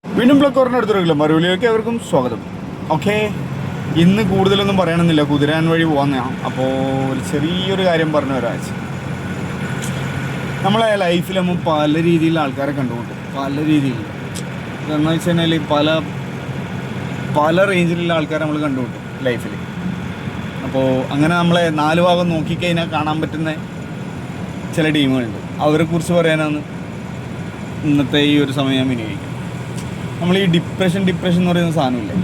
വീണ്ടും ബ്ലോക്ക് അടുത്തുള്ള മറുപടിയിലേക്ക് അവർക്കും സ്വാഗതം. ഓക്കെ, ഇന്ന് കൂടുതലൊന്നും പറയണമെന്നില്ല, കുതിരാൻ വഴി പോകുന്നതാണ്. അപ്പോൾ ഒരു ചെറിയൊരു കാര്യം പറഞ്ഞു ഒരാഴ്ച. നമ്മളെ ലൈഫിൽ നമ്മൾ പല രീതിയിലുള്ള ആൾക്കാരെ കണ്ടുമുട്ടും, പല രീതിയിൽ. എന്ന് വെച്ച് കഴിഞ്ഞാൽ പല റേഞ്ചിലുള്ള ആൾക്കാരെ നമ്മൾ കണ്ടുമുട്ടും ലൈഫിൽ. അപ്പോൾ അങ്ങനെ നമ്മളെ 4 ഭാഗം നോക്കിക്കഴിഞ്ഞാൽ കാണാൻ പറ്റുന്ന ചില ടീമുകളുണ്ട്. അവരെക്കുറിച്ച് പറയാനാണ് ഇന്നത്തെ ഈ ഒരു സമയം ഞാൻ വിനിയോഗിക്കും. നമ്മൾ ഈ ഡിപ്രഷൻ എന്ന് പറയുന്ന സാധനമില്ലേ,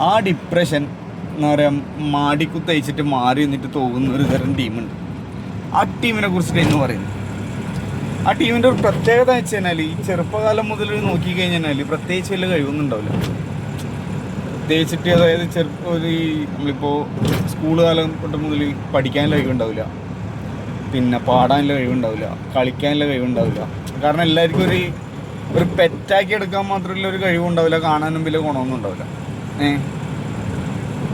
ആ ഡിപ്രഷൻ എന്ന് പറയാം മാടിക്കുത്തയച്ചിട്ട് മാറി നിന്നിട്ട് തോന്നുന്ന ഒരു തരം ടീമുണ്ട്. ആ ടീമിനെ കുറിച്ചിട്ട് എന്ന് പറയുന്നത്, ആ ടീമിൻ്റെ ഒരു പ്രത്യേകത എന്ന് വെച്ച് കഴിഞ്ഞാൽ ഈ ചെറുപ്പകാലം മുതൽ നോക്കിക്കഴിഞ്ഞാൽ പ്രത്യേകിച്ച് വലിയ കഴിവൊന്നും ഉണ്ടാവില്ല. പ്രത്യേകിച്ചിട്ട് അതായത് നമ്മളിപ്പോൾ സ്കൂൾ കാലം തൊട്ട് മുതൽ പഠിക്കാനുള്ള കഴിവുണ്ടാവില്ല, പിന്നെ പാടാനുള്ള കഴിവുണ്ടാവില്ല, കളിക്കാനുള്ള കഴിവുണ്ടാവില്ല. കാരണം എല്ലാവർക്കും ഒരു പെറ്റാക്കി എടുക്കാൻ മാത്രമല്ല ഒരു കഴിവുണ്ടാവില്ല, കാണാനും വലിയ ഗുണമൊന്നും ഉണ്ടാവില്ല.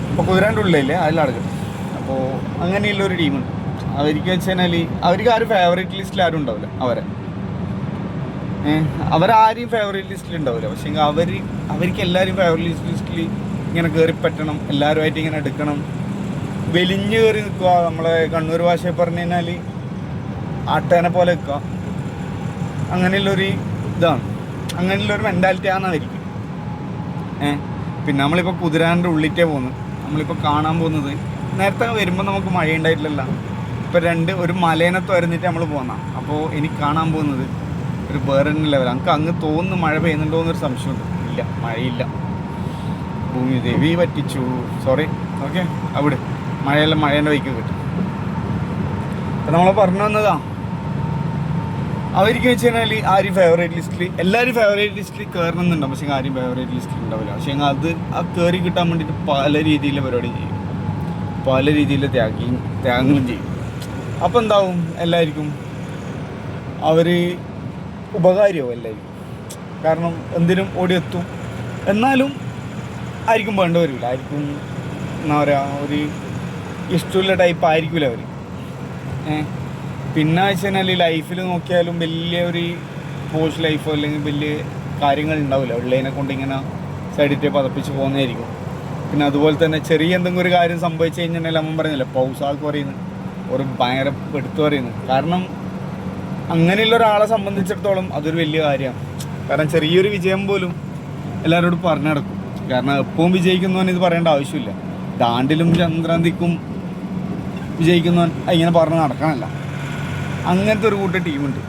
അപ്പോൾ കുതിരാൻ്റെ ഉള്ളിലല്ലേ അതിലടക്കട്ടെ. അപ്പോൾ അങ്ങനെയുള്ളൊരു ടീമുണ്ട്. അവർക്ക് വെച്ച് കഴിഞ്ഞാൽ അവർക്ക് ആരും ഫേവറേറ്റ് ലിസ്റ്റിൽ ആരും ഉണ്ടാവില്ല. അവരാരും ഫേവറേറ്റ് ലിസ്റ്റിൽ ഉണ്ടാവില്ല. പക്ഷേ അവർക്ക് എല്ലാവരും ഫേവറേറ്റ് ലിസ്റ്റിൽ ഇങ്ങനെ കയറി പറ്റണം, എല്ലാവരുമായിട്ട് ഇങ്ങനെ എടുക്കണം, വെലിഞ്ഞ് കയറി നിൽക്കുക. നമ്മളെ കണ്ണൂർ ഭാഷയിൽ പറഞ്ഞു കഴിഞ്ഞാൽ ആട്ടേനെ പോലെ നിൽക്കുക. അങ്ങനെയുള്ളൊരു ഇതാണ്, അങ്ങനെയുള്ളൊരു മെൻറ്റാലിറ്റിയാണ് അവർക്ക്. പിന്നെ നമ്മളിപ്പോൾ കുതിരാൻ്റെ ഉള്ളിട്ടേ പോകുന്നത്, നമ്മളിപ്പോൾ കാണാൻ പോകുന്നത്, നേരത്തെ വരുമ്പോൾ നമുക്ക് മഴ ഉണ്ടായിട്ടില്ലല്ലോ. ഇപ്പോൾ ഒരു മലേനെ തുരന്നിട്ട് നമ്മൾ പോകുന്നതാണ്. അപ്പോൾ എനിക്ക് കാണാൻ പോകുന്നത് ഒരു വേറെ ലെവൽ. നമുക്ക് അങ്ങ് തോന്നുന്നു മഴ പെയ്യുന്നുണ്ടോ എന്നൊരു സംശയമുണ്ട്. ഇല്ല, മഴയില്ല. ഭൂമി ദേവി പറ്റിച്ചു, സോറി. ഓക്കെ, അവിടെ മഴേൻ്റെ വൈക്ക് കിട്ടും. അപ്പം നമ്മൾ പറഞ്ഞു വന്നതാ, അവർക്ക് വെച്ച് കഴിഞ്ഞാൽ ആരും ഫേവറേറ്റ് ലിസ്റ്റിൽ, എല്ലാവരും ഫേവറേറ്റ് ലിസ്റ്റിൽ കയറണമെന്നുണ്ടാവും. പക്ഷേ ആരും ഫേവറേറ്റ് ലിസ്റ്റിൽ ഉണ്ടാവില്ല. പക്ഷേ അത് കയറി കിട്ടാൻ വേണ്ടിയിട്ട് പല രീതിയിലുള്ള പരിപാടി ചെയ്യും, പല രീതിയിലുള്ള ത്യാഗങ്ങളും ചെയ്യും. അപ്പോൾ എന്താവും, എല്ലാവർക്കും അവർ ഉപകാരമാവും എല്ലാവർക്കും. കാരണം എന്തിനും ഓടിയെത്തും. എന്നാലും ആർക്കും വേണ്ട വരില്ല, ആർക്കും എന്താ പറയുക, ഒരു ഇഷ്ടമുള്ള ടൈപ്പ് ആയിരിക്കില്ല അവർ. പിന്നെ വെച്ച് കഴിഞ്ഞാൽ ലൈഫിൽ നോക്കിയാലും വലിയ ഒരു പോസ്റ്റ് ലൈഫോ അല്ലെങ്കിൽ വലിയ കാര്യങ്ങൾ ഉണ്ടാവില്ല. ഉള്ളതിനെ കൊണ്ട് ഇങ്ങനെ സൈഡിട്ട് പതപ്പിച്ച് പോകുന്നതായിരിക്കും. പിന്നെ അതുപോലെ തന്നെ ചെറിയ എന്തെങ്കിലും ഒരു കാര്യം സംഭവിച്ചു കഴിഞ്ഞാൽ അമ്മ പറയുന്നില്ല, പൗസാൾക്ക് പറയുന്നത് ഒരു ഭയങ്കര എടുത്തു പറയുന്നു. കാരണം അങ്ങനെയുള്ള ഒരാളെ സംബന്ധിച്ചിടത്തോളം അതൊരു വലിയ കാര്യമാണ്. കാരണം ചെറിയൊരു വിജയം പോലും എല്ലാവരോടും പറഞ്ഞു നടക്കും. കാരണം എപ്പോഴും വിജയിക്കുന്നവൻ ഇത് പറയേണ്ട ആവശ്യമില്ല. ദാണ്ടിലും ചന്ദ്രാന്തിക്കും വിജയിക്കുന്നവൻ ഇങ്ങനെ പറഞ്ഞ് നടക്കാനല്ല. അങ്ങനത്തെ ഒരു കൂട്ടം ടീമുണ്ട്.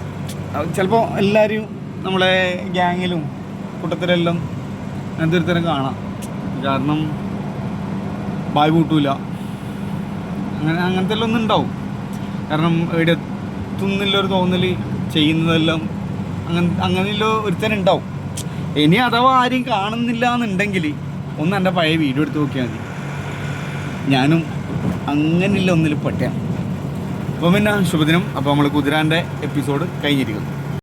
ചിലപ്പോൾ എല്ലാവരും നമ്മളെ ഗ്യാങ്ങിലും കൂട്ടത്തിലെല്ലാം അങ്ങനത്തെ ഒരു തരം കാണാം. കാരണം ബായ് കൂട്ടൂല, അങ്ങനത്തെ എല്ലാം ഒന്നും ഉണ്ടാവും. കാരണം ഇവിടെ എത്തുന്നില്ലൊരു തോന്നൽ, ചെയ്യുന്നതെല്ലാം അങ്ങനെയുള്ള ഒരുത്തരം ഉണ്ടാവും. ഇനി അഥവാ ആരും കാണുന്നില്ല എന്നുണ്ടെങ്കിൽ ഒന്ന് എൻ്റെ പഴയ വീഡിയോ എടുത്ത് നോക്കിയാൽ മതി. ഞാനും അങ്ങനെയുള്ള ഒന്നിൽ പെട്ടയാണ്. അപ്പോൾ പിന്നെ ശുഭദിനം. അപ്പോൾ നമ്മൾ കുതിരാൻ്റെ എപ്പിസോഡ് കഴിഞ്ഞിരിക്കുന്നു.